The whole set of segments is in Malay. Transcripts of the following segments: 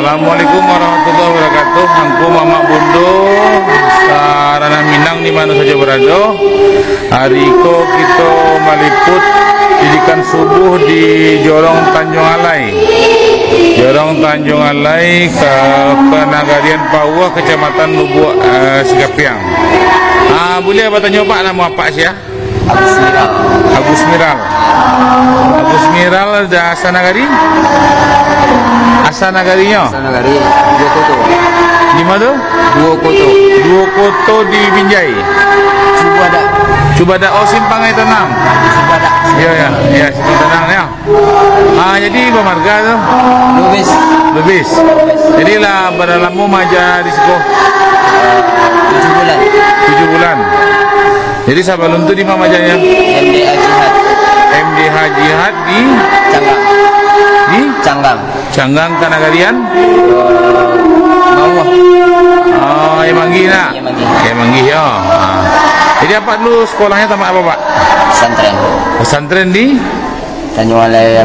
Assalamualaikum warahmatullahi wabarakatuh. Angku Mama Bundo sarana Minang di mana saja berada. Hari ko kita meliput didikan subuh di Jorong Tanjung Alai. Jorong Tanjung Alai ke Nagarian Pauah, Kecamatan Lubuk Sikapiang. Boleh apa tanya Pak, nama apa sih ya? Agus Miral. Agus Miral. Agus Miral dah Asanagari? Asanagarinya? Asanagari Dua Koto. Di mana tu? Dua Koto. Dua Koto di Binjai. Cuba ada simpang itu 6. Cuba ada. Ya, simpang tenang ya. Jadi pemarga tu? Lubis. Jadi lah beralamu maja di sekolah 7 bulan. 7 bulan. Jadi sebelum tu di mana majanya? MDH Jihad. MDH Jihad di Canggang. Di Canggang Kanagarian? Mauah. Yang Manggi nak? Yang Manggi ya. Jadi apa dulu sekolahnya tamat apa Pak? Pesantren. Pesantren di? Tanjung Alai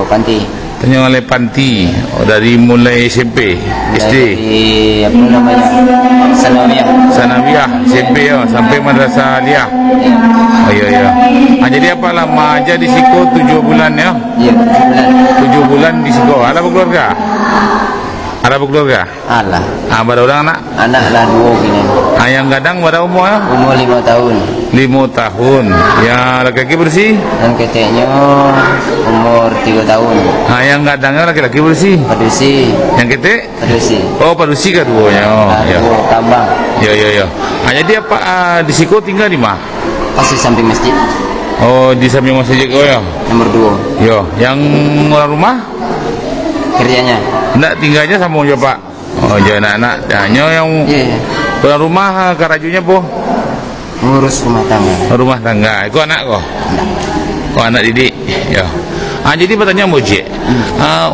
Panti. Tanjung Alai Panti. Dari mulai SMP, SD. Dari apa namanya? Sanawiyah SMP ya, sampai Madrasah Aliyah. Ya. Jadi apa lama aja di Siko 7 bulan ya? Iya, 7 bulan di Siko. Ada berkeluarga? Alah. Berapa orang anak? Anak lah 2 gini. Yang gadang berapa umur ya? Umur 5 tahun. 5 tahun. Yang laki-laki bersih? Dan keteknya umur 3 tahun. Yang gadangnya laki-laki bersih? Padusi. Yang ketek? Padusi. Padusi keduanya. Ya. Tambang. Ya. Jadi apa di Siko tinggal di mana? Pasti samping masjid. Di samping masjid kau ya? Nomor 2. Yo, yang orang rumah? Kerjanya? Enggak, tinggalnya sama je Pak. Jadi anak-anak. Hanya yang orang rumah karajunya po? Ngurus rumah tangga. Rumah tangga. Kau anak kau? Kau anak didik? Ya. Jadi bertanya Mojek,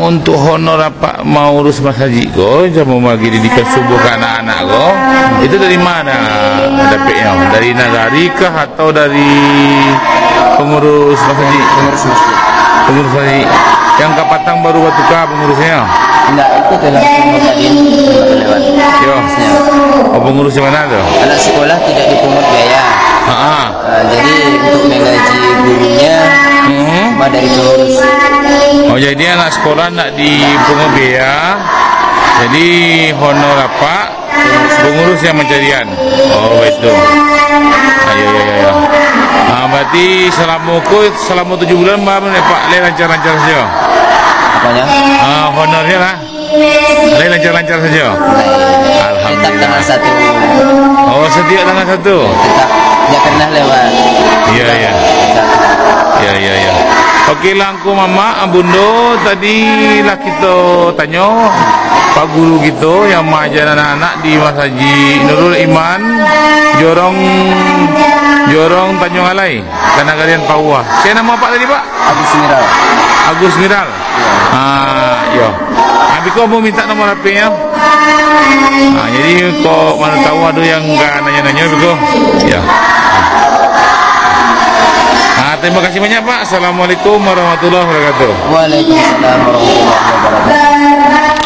untuk honor apa mau urus masjid kau, mau bagi didikan subuh ke anak-anak kau, itu dari mana dapatnya? Dari nagari kah atau dari pengurus masjid? Pengurus masjid. Yang Kapatang baru Batuka pengurusnya? Enggak, itu telah lewat. Yo. Pengurus mana tu? Anak sekolah tidak dipungut biaya. Jadi untuk menggaji gurunya cuma dari pengurus. Jadi anak sekolah nak dipungut biaya. Jadi honor apa? Pengurus yang mencarian. Itu. Ya. Berarti selama 7 bulan Pak lancar-lancar saja. Apanya? Honornya lah. Lancar-lancar saja. Tetap tanggal 1. Setiap tanggal 1. Tetap tidak pernah lewat. Ya. Okey lah Angku Mama Bundo, tadi lah kita tanya Pak Guru kita yang mengajar anak-anak di Masjid Nurul Iman Jorong Tanjung Alai, Kanagarian Pauah. Saya nama Pak tadi Pak? Agus Miral. Ya. Habis kau mau minta nomor HP-nya? Jadi kau mana tahu ada yang enggak nanya-nanya begitu. Ya. Terima kasih banyak Pak. Assalamualaikum warahmatullahi wabarakatuh. Waalaikumsalam warahmatullahi wabarakatuh.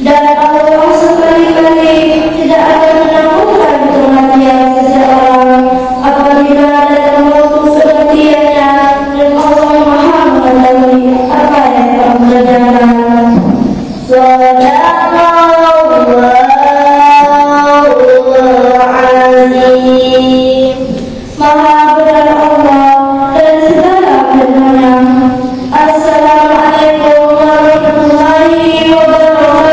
Dan Allah sekali-kali tidak akan menemukan kematian seseorang apabila datang waktu kematiannya, dan Allah Maha mengetahui apa yang kamu kerjakan. Maha benar Allah dan segala firman-Nya. Assalamualaikum warahmatullahi wabarakatuh. Waalaikumsalam warahmatullahi wabarakatuh.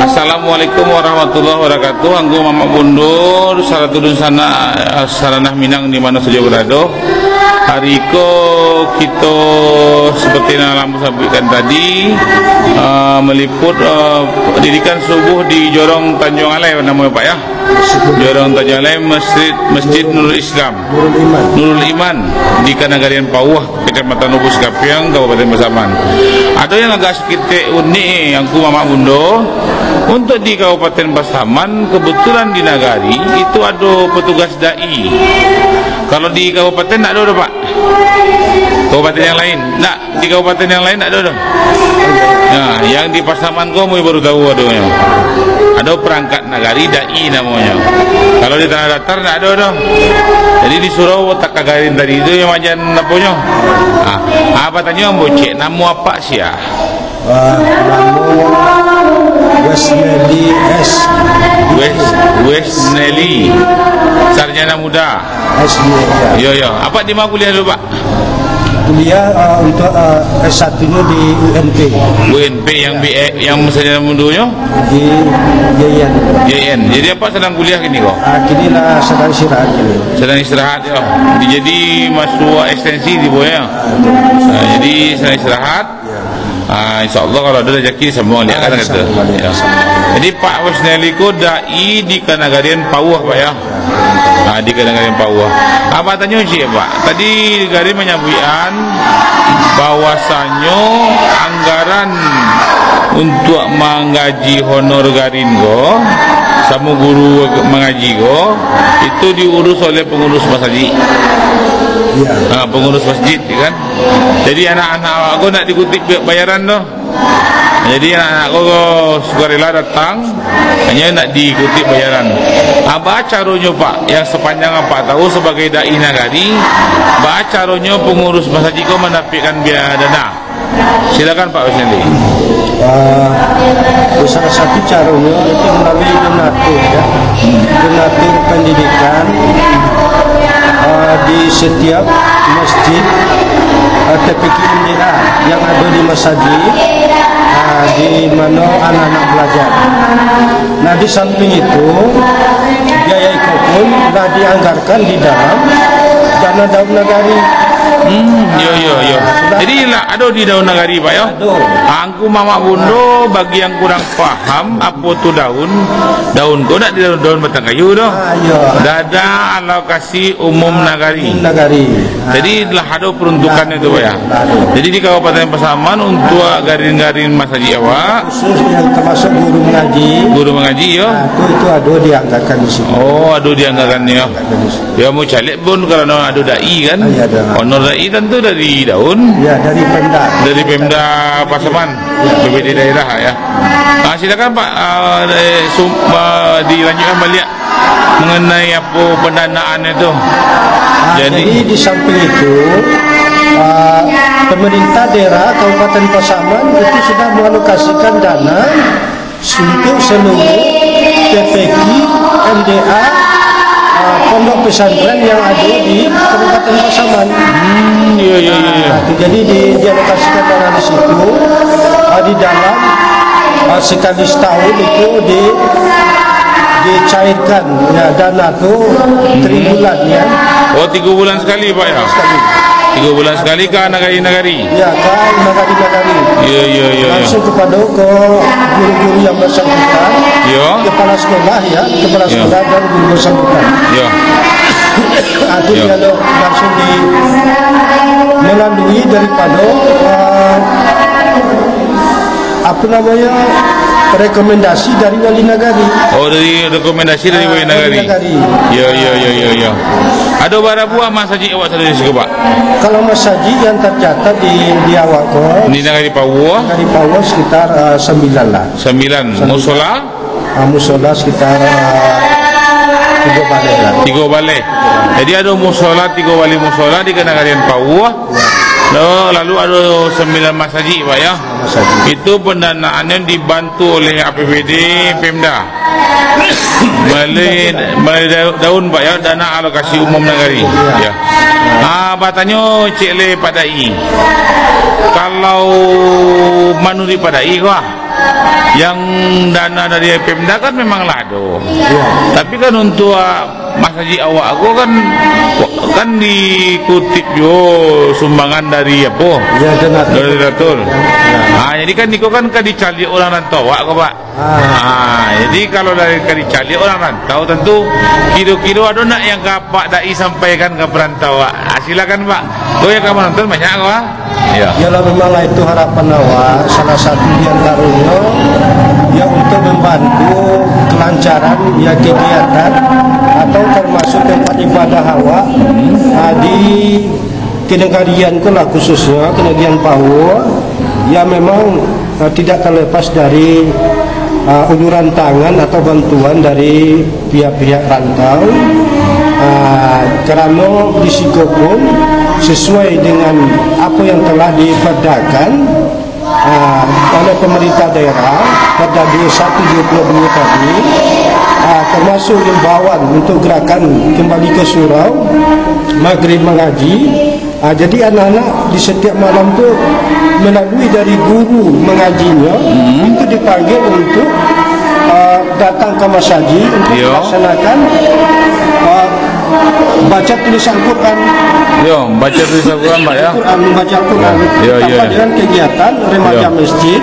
Assalamualaikum warahmatullahi wabarakatuh. Anggo Mamak Bundur saratudun sana saranah Minang di mana saja berada. Hari ko kita seperti yang lampu sampaikan tadi meliput pendidikan subuh di Jorong Tanjung Alai namanya Pak ya. Jorong Tanjung Alai Masjid Nurul Islam Nurul Iman di Kanagarian Pauah, Kecamatan Ubus Kapiang, Kabupaten Pasaman. Ada yang agak sedikit unik yang ku Mamak Bundo. Untuk di Kabupaten Pasaman, kebetulan di Nagari itu ada petugas dai. Kalau di kabupaten tak ada Pak. Kabupaten yang lain, nak di kabupaten yang lain tak ada. Nah, yang di Pasaman kau baru tahu adanya. Ada perangkat Nagari dai namanya. Kalau di Tanah Datar tak ada. Jadi di surau tak kagarin tadi itu yang macam apanya. Apa tanya bocek nama apa sih ya? Wesneli sarjana muda S2. Yo. Apa di mana kuliah dulu Pak? Kuliah untuk S1 nya di UNP yang sarjana mudanya di JN. Jadi apa sedang kuliah gini kok? Kini lah sedang istirahat ini. Sedang istirahat ya. Jadi masuk ekstensi di bawah. Jadi sedang istirahat. InsyaAllah kalau ada rezeki semua lihat kan kata. Ya. Jadi Pak Wesneli ko dai di Kanagarian Pauah Pak ya. Di Kanagarian Pauah. Apa tanya sih Pak? Tadi Gari menyampaikan bahwasannya anggaran untuk menggaji honor Garin go sama guru mengaji go itu diurus oleh pengurus masjid. Ya. Pengurus masjid kan. Jadi anak-anak aku nak dikutip bayaran doh. Jadi anak-anak aku sukarela datang hanya nak dikutip bayaran. Apa caranya Pak? Yang sepanjang apa tahu sebagai dai Nagari, apa caranya pengurus masjid kau mendapatkan biaya dana? Silakan Pak Wesneli. Salah satu caranya itu melalui donatur ya. Donatur pendidikan di setiap masjid TPQ MDA yang ada di masjid di mana anak-anak belajar. Nah, di samping itu biaya itu pun dah dianggarkan di dalam dana daun negari. Yo. Jadi lah ada di daun nagari Pak ya. Angku mama bundo bagi yang kurang paham apa tu daun kau nak di daun batang kayu doh. Dada alokasi umum nagari. Jadi lah ada peruntukannya tu Pak ya. Jadi di Kabupaten Pasaman untuk garin-garin masjid awak khusus yang termasuk guru mengaji ya. Itu ada dianggarkan di sini. Oh, ada dianggarkan ya. Ya mau calik pun kerana ada dai kan. Honor dai tentu dari daun. Ya, dari Pemda. Dari Pemda Pasaman, BPD daerah ya. Silakan Pak, dilanjutkan balik mengenai apa pendanaan itu. Jadi di samping itu pemerintah daerah Kabupaten Pasaman itu sudah mengalokasikan dana untuk seluruh TPQ MDA pondok pesantren yang ada di Kabupaten Pasaman. Jadi dialokasikan dana di situ di dalam sekali setahun itu dicairkan ya, dana itu 3 bulan ya. Oh, 3 bulan sekali Pak ya. 3 bulan sekali ke nagari-nagari. Ya, ke nagari-nagari. Ya. Langsung kepada guru-guru yang bersangkutan. Kepala sekolah dan guru bersangkutan. Itu dia langsung melalui daripada rekomendasi dari wali nagari. Oh, dari rekomendasi dari wali nagari. Ya. Ada berapa buah masjid awak tadi sini Pak? Kalau masjid yang tercatat di awak di Nagari Pawuh sekitar 9 lah. 9. Musola sekitar 3 balai lah. 3 balai. Jadi ada musola 3 balai musola di Nagari Pawuh. Lalu ada 9 masjid Pak ya. Itu pendanaannya dibantu oleh APBD Pemda melalui daun Pak ya, dana alokasi umum nagari ya. Batanya Cik Le Padai, kalau manuri Padai yang dana dari Pemda kan memang lado, tapi kan untuk masjid awak aku kan dikutip jo sumbangan dari apa? Dari donatur. Jadi kan niko kan dicari orang rantau awak kok Pak. Jadi kalau dari dicari orang rantau tentu kilo-kilo ada nak yang Pak Dai sampaikan ke perantau. Silakan Pak. Yang kamu nonton banyak kok. Ya memang itu harapan awak, salah satu di antaranya ya untuk membantu kelancaran ya kegiatan atau termasuk tempat ibadah awak di kenegarian khususnya kenegarian Pawuh ya memang tidak terlepas dari uluran tangan atau bantuan dari pihak-pihak rantau, karena risiko pun sesuai dengan apa yang telah diperdakan oleh pemerintah daerah pada 21/22 tadi, termasuk himbauan untuk gerakan kembali ke surau maghrib mengaji. Jadi anak-anak di setiap malam tu melalui dari guru mengajinya itu dipanggil untuk datang ke masjid untuk melaksanakan baca tulisan Quran. Baca tulisan Quran Pak ya. Membaca Quran. Tambah dengan kegiatan remaja masjid,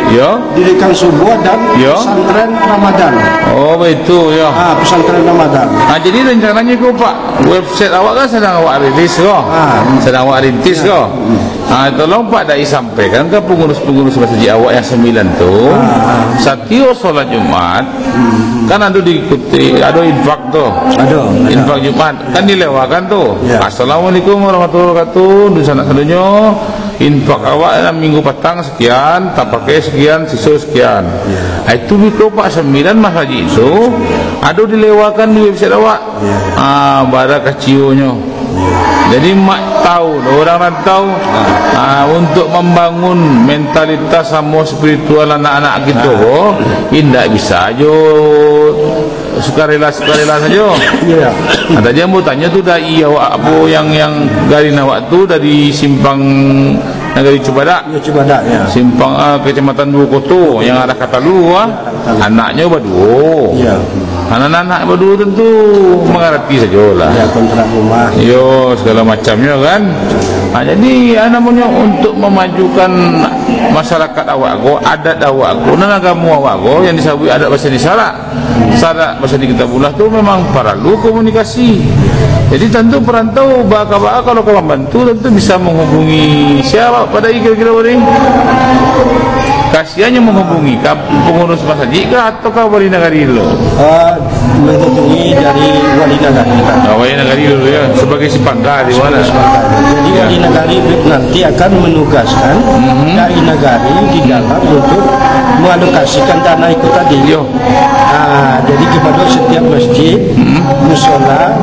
dirikan subuh dan pesantren Ramadan. Oh begitu ya. Pesantren Ramadan. Jadi rencananya kok Pak, website awak kan sedang awak rilis kok. Sedang awak rintis kok. Tolong Pak Dai sampaikan ke pengurus-pengurus masjid awak yang 9 tu, setiap solat Jumat kan ada diikuti, ada infak tu. Infak Jumat kan dilewakan tu. Assalamualaikum warahmatullahi wabarakatuh. Di sana sadunya infak awak minggu petang sekian, tak pakai sekian, sisa sekian. Itu mikro Pak 9 masjid itu ada dilewakan di website awak. Bara kecilnya. Jadi mak tahu orang rantau untuk membangun mentalitas sama spiritual anak-anak kita tidak bisa aja sukarela saja. Ya. Ada dia mau tanya tu dai awak apa yang garin awak tu dari simpang Negeri Cibadak. Ya, Cibadak ya. Simpang Kecamatan Dua Koto yang arah Katalu anaknya berdua. Ya. Anak-anak berdua tentu mengerti sajalah. Ya, kontrak rumah. Yo, segala macamnya kan. Jadi namanya untuk memajukan masyarakat awak go, adat awak go, dan agama awak go yang disebut adat bahasa di Sarak. Sarak bahasa di Kitabulah tu memang perlu komunikasi. Jadi tentu perantau bakal kalau kau membantu tentu bisa menghubungi siapa pada kira-kira orang. Kasihannya menghubungi pengurus masjid kah ataukah wali negari dulu? Menghubungi dari wali negari. Wali negari dulu ya, sebagai sipangga di mana? Jadi wali negari nanti akan menugaskan dari negari di dalam untuk mengalokasikan dana itu tadi. Jadi kepada setiap masjid, musola,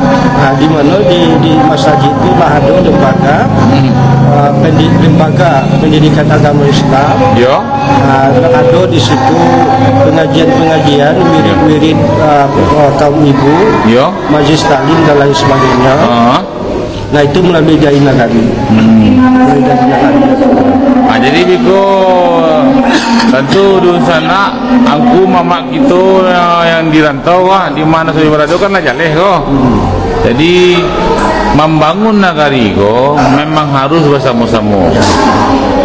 di mana di masjid itu lah ada lembaga pendidikan agama Islam. Ada di situ pengajian-pengajian wirid-wirid kaum ibu, majlis taklim dan lain sebagainya. Nah itu melalui Jai Nagari. Jadi biko tentu di sana aku mamak kita yang dirantau di mana saya berada kan lah jaleh kok. Jadi membangun nagari kok memang harus bersama-sama.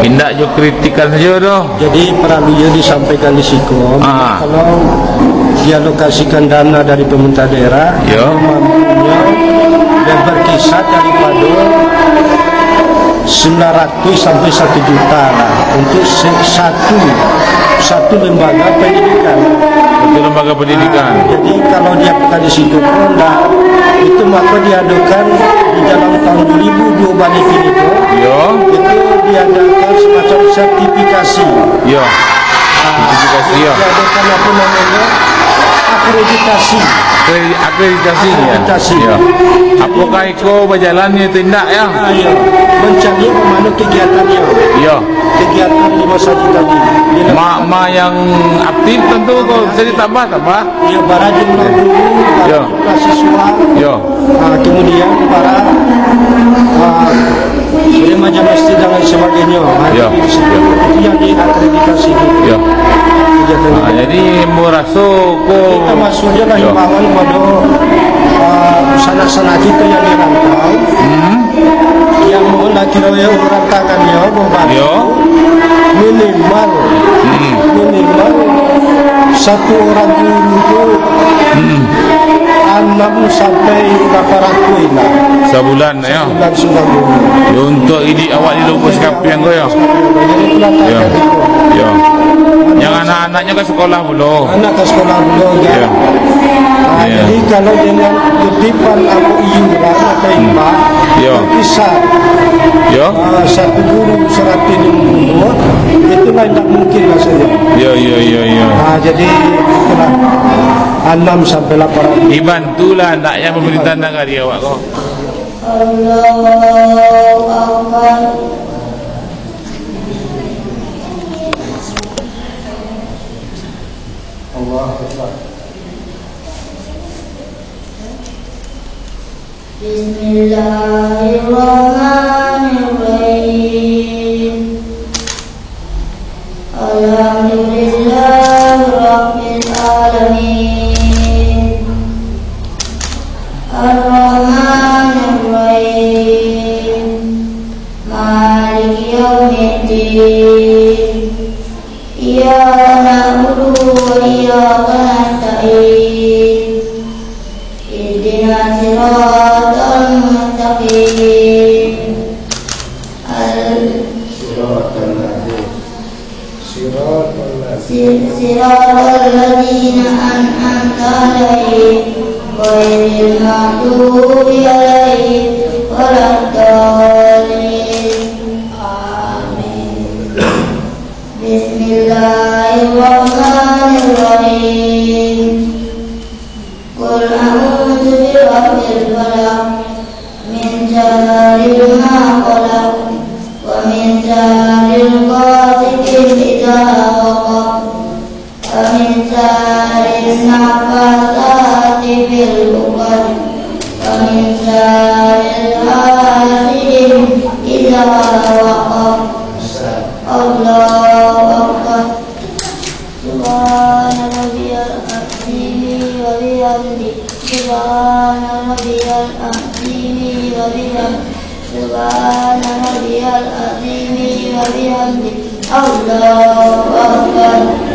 Tidak jo kritikan saja doh. Jadi perlunya disampaikan di situ. Kalau dialokasikan dana dari pemerintah daerah, mampunya dan berkisar daripada 900 sampai 1 juta lah untuk satu lembaga pendidikan. Lembaga pendidikan. Jadi kalau dia bukan di situ pun itu maka diadakan di dalam tahun 2002 balik ini itu diadakan semacam sertifikasi. Sertifikasi diadakan apa namanya akreditasi. Akreditasi. Apakah iko berjalannya tindak ya? Mencari kemana kegiatannya. Kegiatan di masa tadi. Mak yang aktif tentu kau bisa ditambah. Ya, para jumlah guru, para jumlah siswa. Kemudian para remaja masjid dan lain sebagainya. Itu yang diakreditasi. Jadi merasa kita masuknya lah himbauan pada sanak-sanak kita yang dirantau, yang mohon kira yang berantakannya minimal satu orang guru itu 6 sampai 800 lah sebulan ya. Untuk ini awak di lubus kapian kau ya. Yang anak-anaknya ke sekolah belum. Anak ke sekolah belum ya. Jadi kalau dengan kutipan atau iuran atau imbas berkisar satu guru 150 itulah tidak mungkin rasanya. Jadi itulah 6 sampai 800. Dibantulah anaknya pemerintah negara awak kau. Allahu Akbar. Bismillahirrahmanirrahim. Alhamdulillahirabbil alamin. Ar-Rahmanir-Rahim. Maliki yaumiddin. Iyyaka na'budu wa iyyaka nasta'in. Ihdinas siratal mustaqim. Siratal ladzina an'amta 'alaihim ghairil maghdubi 'alaihim waladdallin. Amin. Bismillahirrahmanirrahim. Qul a'udzu birabbil falaq min ومن شر حاسد إذا وقب الله أكبر سبحان ربي العظيم وبحمده سبحان ربي العظيم وبحمده سبحان ربي العظيم وبحمده الله أكبر